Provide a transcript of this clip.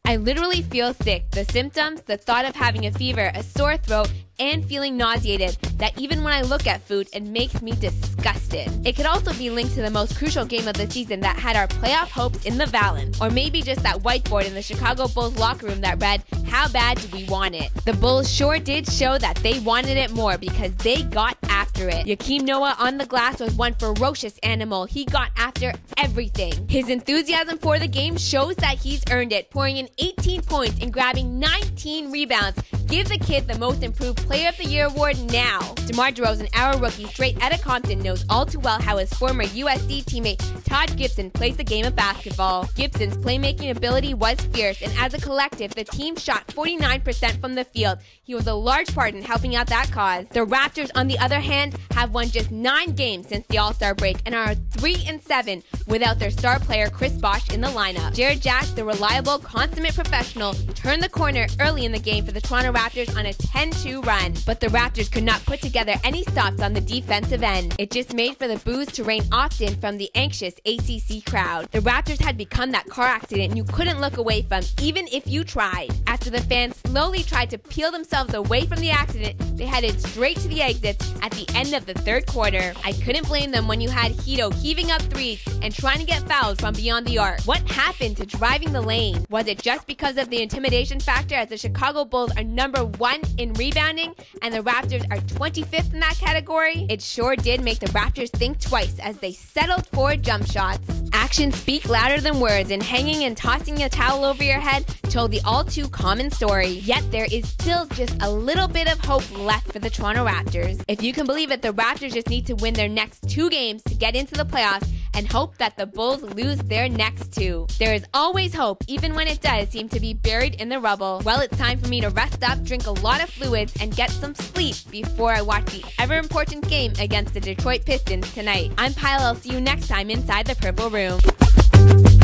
I literally feel sick. The symptoms, the thought of having a fever, a sore throat, and feeling nauseated, that even when I look at food, it makes me disgusted. It could also be linked to the most crucial game of the season that had our playoff hopes in the balance. Or maybe just that whiteboard in the Chicago Bulls locker room that read, "How bad do we want it?" The Bulls sure did show that they wanted it more because they got after it. Joakim Noah on the glass was one ferocious animal. He got after everything. His enthusiasm for the game shows that he's earned it, pouring in 18 points and grabbing 19 rebounds. Give the kid the most improved Player of the Year award now. DeMar DeRozan, our rookie straight outta Compton, knows all too well how his former USC teammate Todd Gibson plays the game of basketball. Gibson's playmaking ability was fierce, and as a collective, the team shot 49% from the field. He was a large part in helping out that cause. The Raptors, on the other hand, have won just 9 games since the All-Star break and are 3-7 without their star player Chris Bosh in the lineup. Jared Jack, the reliable, consummate professional, turned the corner early in the game for the Toronto Raptors on a 10-2 run, but the Raptors could not put together any stops on the defensive end. It just made for the boos to rain often from the anxious ACC crowd. The Raptors had become that car accident you couldn't look away from, even if you tried. After the fans slowly tried to peel themselves away from the accident, they headed straight to the exits at the end of the third quarter. I couldn't blame them when you had Hito heaving up threes and trying to get fouls from beyond the arc. What happened to driving the lane? Was it just because of the intimidation factor, as the Chicago Bulls are #1 in rebounding and the Raptors are 25th in that category? It sure did make the Raptors think twice as they settled for jump shots. Actions speak louder than words, and hanging and tossing a towel over your head told the all too common story. Yet there is still just a little bit of hope left for the Toronto Raptors. If you can believe it, the Raptors just need to win their next 2 games to get into the playoffs and hope that the Bulls lose their next 2. There is always hope, even when it does seem to be buried in the rubble. Well, it's time for me to rest up, drink a lot of fluids, and get some sleep before I watch the ever-important game against the Detroit Pistons tonight. I'm Pyle. I'll see you next time inside the Purple Room.